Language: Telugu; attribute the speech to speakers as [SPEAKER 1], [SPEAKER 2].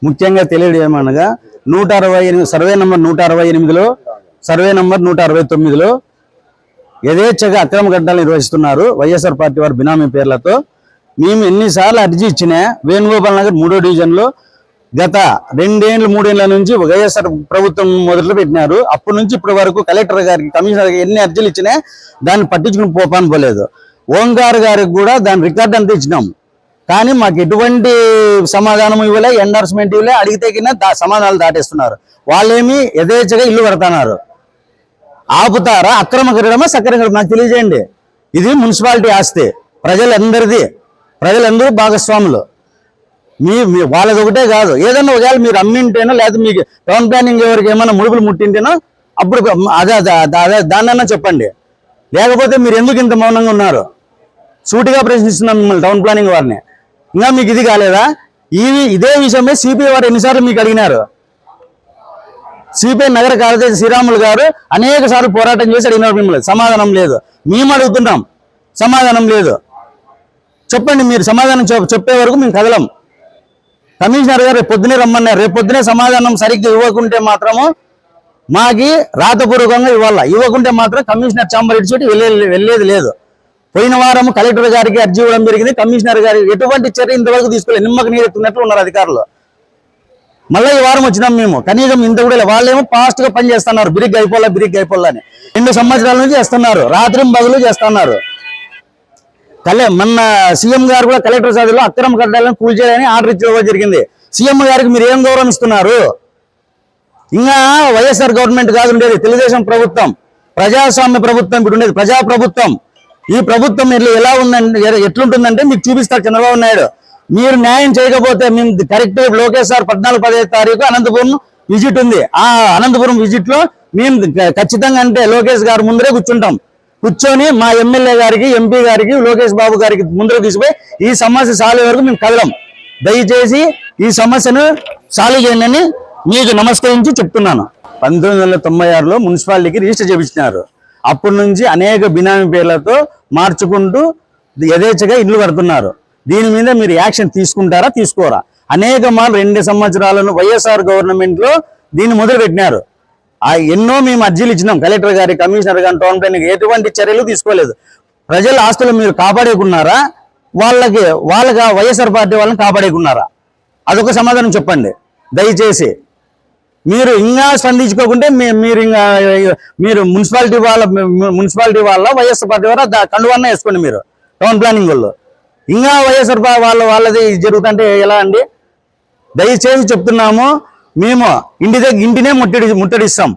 [SPEAKER 1] ముఖ్యంగా తెలియడం ఏమనగా 168 సర్వే నంబర్ 168లో సర్వే నంబర్ 169లో యథేచ్ఛగా అక్రమ కట్టడాలు నిర్వహిస్తున్నారు వైఎస్ఆర్ పార్టీ వారి బినామీ పేర్లతో. మేము ఎన్నిసార్లు అర్జీ ఇచ్చినా వేణుగోపాల్ నగర్ 3వ డివిజన్లో గత 2 ఏళ్ళు 3 ఏళ్ల నుంచి వైఎస్ఆర్ ప్రభుత్వం మొదలు పెట్టినారు. అప్పటి నుంచి ఇప్పటి వరకు కలెక్టర్ గారికి కమిషనర్ గారికి ఎన్ని అర్జీలు ఇచ్చినా దాన్ని పట్టించుకుని పోపాను పోలేదు. ఓంకార్ గారికి కూడా దాని రికార్డు అంతా ఇచ్చినాం, కానీ మాకు ఎటువంటి సమాధానం ఇవ్వలే, ఎండార్స్మెంట్ ఇవ్వలే. అడిగితే కింద సమాధానాలు దాటేస్తున్నారు. వాళ్ళేమి యథేచ్ఛగా ఇల్లు కడతాన్నారు. ఆపుతారా? అక్రమ కట్టడమా సక్రమ కట్టడం నాకు తెలియజేయండి. ఇది మున్సిపాలిటీ ఆస్తి, ప్రజలందరిది, ప్రజలందరూ భాగస్వాములు. వాళ్ళది ఒకటే కాదు, ఏదన్నా ఒకవేళ మీరు అమ్మింటేనో లేదా మీకు టౌన్ ప్లానింగ్ ఎవరికి ఏమైనా ముడుపులు ముట్టింటేనో అప్పుడు అదే దాన్నన్నా చెప్పండి. లేకపోతే మీరు ఎందుకు ఇంత మౌనంగా ఉన్నారు? సూటిగా ప్రశ్నిస్తున్నాం మిమ్మల్ని, టౌన్ ప్లానింగ్ వారిని. ఇంకా మీకు ఇది కాలేదా? ఇదే విషయమే సిపిఐ వారు ఎన్నిసార్లు మీకు అడిగినారు. సిపిఐ నగర కార్యదర్శి శ్రీరాములు గారు అనేక సార్లు పోరాటం చేసి అడిగినారు మిమ్మల్ని, సమాధానం లేదు. మేము అడుగుతున్నాం, సమాధానం లేదు. చెప్పండి, మీరు సమాధానం చెప్పే వరకు మేము కదలం. కమిషనర్ గారు రేపు పొద్దునే రమ్మన్నారు. రేపు పొద్దునే సమాధానం సరిగ్గా ఇవ్వకుంటే మాత్రము మాకి రాతపూర్వకంగా ఇవ్వకుంటే మాత్రం కమిషనర్ ఛాంబర్ ఇచ్చి వెళ్ళేది లేదు. పోయిన వారం కలెక్టర్ గారికి అర్జీ ఇవ్వడం జరిగింది. కమిషనర్ గారు ఎటువంటి చర్య ఇంతవరకు తీసుకోలేదు. నిమ్మకు నీరెత్తున్నట్లు ఉన్నారు అధికారులు. మళ్ళీ ఈ వారం వచ్చినాం మేము, కనీసం ఇంత కూడా వాళ్ళేమో ఫాస్ట్ గా పని చేస్తున్నారు. బిరిగ్ అయిపోలా అని 2 సంవత్సరాల నుంచి చేస్తున్నారు, రాత్రి పగలు చేస్తున్నారు. మొన్న సీఎం గారు కూడా కలెక్టర్ సాధిలో అక్రమ కట్టడాలను కూల్చేయాలని ఆర్డర్ ఇవ్వడం జరిగింది. సీఎం గారికి మీరు ఏం గౌరవం ఇస్తున్నారు? ఇంకా వైఎస్ఆర్ గవర్నమెంట్ కాదు ఉండేది, తెలుగుదేశం ప్రభుత్వం, ప్రజాస్వామ్య ప్రభుత్వం ఇప్పుడు ఉండేది, ప్రజా ప్రభుత్వం. ఈ ప్రభుత్వం ఎలా ఉందంటే ఎట్లుంటుందంటే మీకు చూపిస్తారు చంద్రబాబు నాయుడు. మీరు న్యాయం చేయకపోతే మేము కరెక్ట్ లోకేష్ సార్ 14-15 తారీఖు అనంతపురం విజిట్ ఉంది. ఆ అనంతపురం విజిట్ లో మేము ఖచ్చితంగా అంటే లోకేష్ గారు ముందరే కూర్చొని మా ఎమ్మెల్యే గారికి, ఎంపీ గారికి, లోకేష్ బాబు గారికి ముందర తీసుకుపోయి ఈ సమస్య సాల్వ్ వరకు మేము కదలం. దయచేసి ఈ సమస్యను సాల్వ్ చేయండి అని మీకు నమస్కరించి చెప్తున్నాను. 1996లో మున్సిపాలిటీకి రిజిస్టర్ చేయించినారు. అప్పటి నుంచి అనేక బినామీ పేర్లతో మార్చుకుంటూ యథేచ్ఛగా ఇల్లు కడుతున్నారు. దీని మీద మీరు యాక్షన్ తీసుకుంటారా, తీసుకోరా? అనేక మార్లు 2 సంవత్సరాలను వైఎస్ఆర్ గవర్నమెంట్ లో దీన్ని మొదలు పెట్టినారు. ఎన్నో మేము అర్జీలు ఇచ్చినాం కలెక్టర్ గారి, కమిషనర్ గారి, టౌన్ ప్లానింగ్, ఎటువంటి చర్యలు తీసుకోలేదు. ప్రజల ఆస్తులు మీరు కాపాడేకున్నారా, వాళ్ళకి వైఎస్ఆర్ పార్టీ వాళ్ళని కాపాడేకున్నారా? అదొక సమాధానం చెప్పండి దయచేసి. మీరు ఇంకా స్పందించుకోకుంటే మీరు మున్సిపాలిటీ వాళ్ళ వైఎస్ఆర్ పార్టీ వాళ్ళ కండువన్న వేసుకోండి. మీరు టౌన్ ప్లానింగ్ వాళ్ళు ఇంకా వైఎస్ఆర్ వాళ్ళది జరుగుతుంటే ఎలా అండి? దయచేసి చెప్తున్నాము, మేము ఇంటినే ముట్టడిస్తాం.